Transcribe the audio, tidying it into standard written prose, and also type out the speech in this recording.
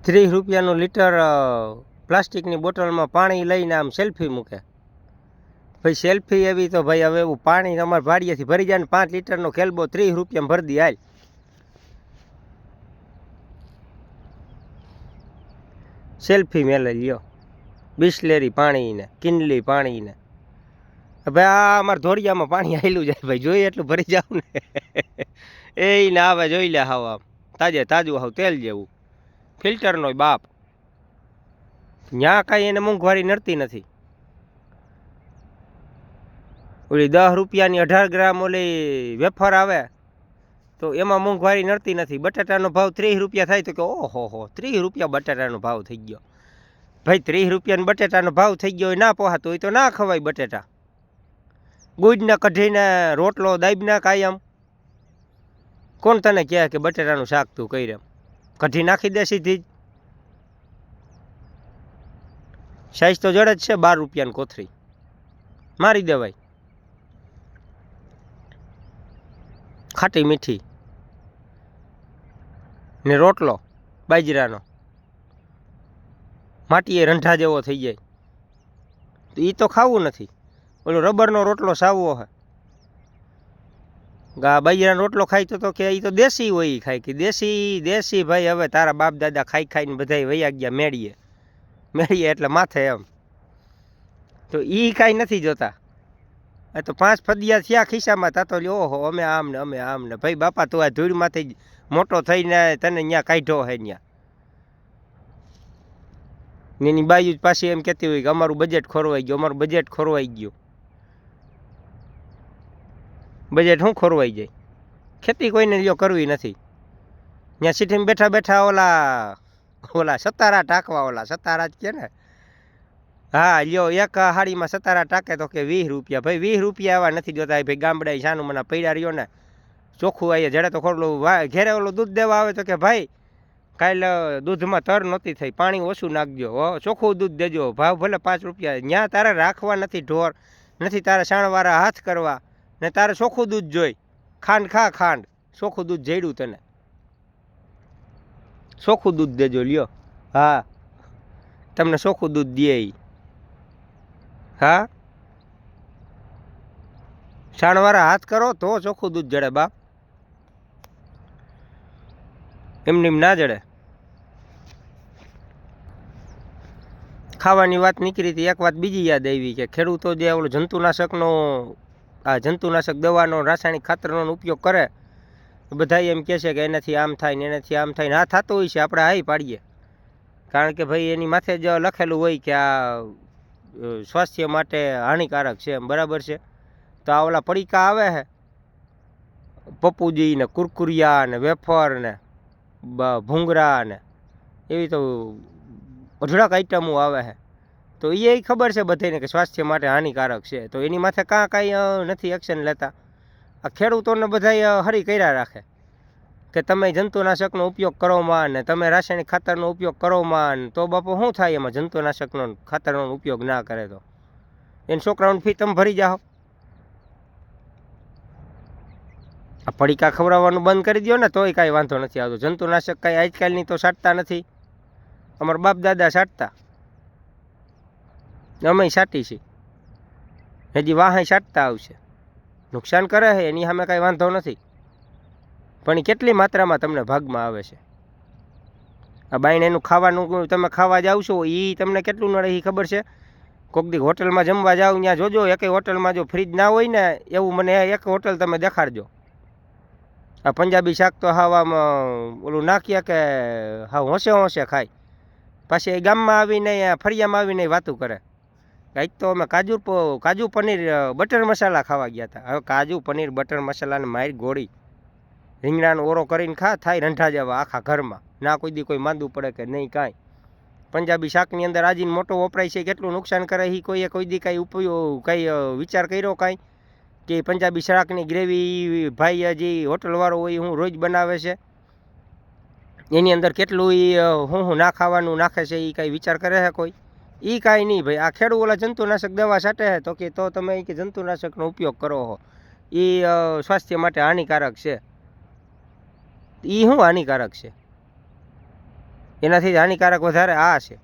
₹30 litre પ્લાસ્ટિકની બોટલમાં પાણી લઈને આમ સેલ્ફી મૂકે. ભાઈ સેલ્ફી એવી તો ભાઈ હવે એવું પાણી અમારે ભાડિયેથી ભરી જાય ને 5 લીટરનો ખેલબો ₹30 ભરી દી હાલ. સેલ્ફી મેલે લ્યો. બિસ્લેરી પાણીને કિનલી પાણીને. ભાઈ આ અમારે ધોળિયામાં પાણી આવેલું જાય ભાઈ, જોઈએ એટલું ભરી જાવ ને એ ને આવે જોઈ લે હાવ આમ તાજું હાવ તેલ જેવું. ફિલ્ટરનો બાપ. ત્યાં કાંઈ એને મોંઘવારી નડતી નથી. ઓલી ₹10ની 18 ગ્રામ ઓલી વેફર આવે તો એમાં મોંઘવારી નડતી નથી. બટાટાનો ભાવ ₹30 થાય તો કે ઓહો ₹30 બટાટાનો ભાવ થઈ ગયો. ભાઈ ₹30 બટાટાનો ભાવ થઈ ગયો હોય ના પોહાતો હોય તો ના ખવાય બટાટા. ગુજને કઢીને રોટલો દાબના કાયમ. કોણ તને કહે કે બટાટાનું શાક તું કરી એમ કઢી નાખી દે સીધી જ. સાઈઝ તો જડે જ છે ₹12 કોથરી મારી દેવાય. ખાટી મીઠી ને રોટલો બાજરાનો માટીએ રંઢા જેવો થઈ જાય તો એ તો ખાવું નથી. ઓલો રબરનો રોટલો સાવવો હે. બાજરાનો રોટલો ખાય તો કે એ તો દેશી હોય. ખાય કે દેશી ભાઈ હવે તારા બાપ દાદા ખાઈને બધાય વૈયા ગયા મેળીએ એટલે માથે એમ. તો એ કાંઈ નથી જોતા. તો 5 ફદિયા થયા ખિસ્સામાં તા તો ઓહો અમે આમ ને ભાઈ બાપા તું આ ધૂળમાંથી મોટો થઈને તને ત્યાં કાઢ્યો હે ત્યાં. એની બાજુ જ પાછી એમ કહેતી હોય કે અમારું બજેટ ખોરવાઈ ગયું. બજેટ શું ખોરવાઈ જાય? ખેતી કોઈને લ્યો કરવી નથી. ત્યાં સીટીમાં બેઠા ઓલા સતારા ટાંકવા સતારા જ કે ને. હા લ્યો એક હાડીમાં સતારા ટાંકે તો કે ₹20. ભાઈ ₹20 એવા નથી જોતા ભાઈ. ગામડા શાનું મને પૈડા રહ્યો ને ચોખ્ખું આવીએ જડે તો ખોરલું ઘેરે ઓલું દૂધ દેવા આવે તો કે ભાઈ કાલે દૂધમાં તર નહોતી થઈ, પાણી ઓછું નાખજો, ચોખ્ખું દૂધ દેજો, ભાવ ભલે ₹5. ત્યાં તારે રાખવા નથી ઢોર, નથી તારે શાણવાળા હાથ કરવા ને તારે ચોખ્ખું દૂધ જોઈ. ખાંડ ખાંડ ચોખ્ખું દૂધ જડ્યું તને. ચોખ્ખું દૂધ દેજો લ્યો. હા તમને ચોખ્ખું દૂધ દે. હા શાણવાળા હાથ કરો તો ચોખ્ખું દૂધ જડે બાપ. એમની ના જડે. ખાવાની વાત નીકળી હતી, એક વાત બીજી યાદ આવી કે ખેડૂતો જે ઓલો જંતુનાશક દવાનો રાસાયણિક ખાતરનો ઉપયોગ કરે બધા એમ કહે છે કે એનાથી આમ થાય ને એનાથી આમ થાય ને. આ થતું હોય છે આપણે હાઈ પાડીએ, કારણ કે ભાઈ એની માથે જ લખેલું હોય કે આ સ્વાસ્થ્ય માટે હાનિકારક છે એમ. બરાબર છે. તો આ ઓલા પડીકા આવે છે પપ્પુજી ને કુરકુરિયા ને વેફર ને ભૂંગરા ને એવી તો અઢળક આઈટમો આવે છે. તો એ ખબર છે બધાને કે સ્વાસ્થ્ય માટે હાનિકારક છે. તો એની માથે કાંઈ નથી એક્શન લેતા. આ ખેડૂતોને બધા હરી કર્યા રાખે કે તમે જંતુનાશકનો ઉપયોગ કરોમાં ને તમે રાસાયણિક ખાતરનો ઉપયોગ કરોમાં. તો બાપુ શું થાય એમાં? જંતુનાશકનો ખાતરનો ઉપયોગ ના કરે તો એને છોકરાઓની ફી તમે ભરી જાઓ. આ પડીકા ખવડાવવાનું બંધ કરી દો ને તોય કાંઈ વાંધો નથી આવતો. જંતુનાશક કાંઈ આજકાલની તો છાંટતા નથી. અમારા બાપ દાદા છાંટતા, અમે છાંટી છીએ, હજી વાહે છાંટતા આવશે. નુકસાન કરે છે એની સામે કાંઈ વાંધો નથી, પણ એ કેટલી માત્રામાં તમને ભાગમાં આવે છે. આ બાઈને એનું ખાવાનું તમે ખાવા જાવ છો એ તમને કેટલું નડે એ ખબર છે? કોઈક દી હોટલમાં જમવા જાવ ત્યાં જોજો એકેય હોટલમાં જો ફ્રીજ ના હોય ને એવું મને એક હોટલ તમે દેખાડજો. આ પંજાબી શાક તો હાવ આમ ઓલું નાખ્યા કે હા હોંશે ખાય. પાછી એ ગામમાં આવીને ફળિયામાં આવીને વાતું કરે. કંઈક તો અમે કાજુ પનીર બટર મસાલા ખાવા ગયા હતા. હવે કાજુ પનીર બટર મસાલાને મારી ગોળી રીંગણાનો ઓરો કરીને થાય રંઢા જેવા આખા ઘરમાં. ના કોઈ દી કોઈ માંદું પડે કે નહીં કાંઈ. પંજાબી શાકની અંદર આજીને મોટો વપરાય છે, કેટલું નુકસાન કરે એ કોઈ દી કાંઈ કાંઈ વિચાર કર્યો કાંઈ કે પંજાબી શાકની ગ્રેવી ભાઈ હજી હોટલવાળો હોય હું રોજ બનાવે છે એની અંદર કેટલું હું ના ખાવાનું નાખે છે એ કાંઈ વિચાર કરે છે કોઈ? એ કાંઈ નહીં ભાઈ. આ ખેડૂત ઓલા જંતુનાશક દવા છાંટે છે તો કે તો તમે કે જંતુનાશકનો ઉપયોગ કરો છો એ સ્વાસ્થ્ય માટે હાનિકારક છે. એ શું હાનિકારક છે? એનાથી જ હાનિકારક વધારે આ છે.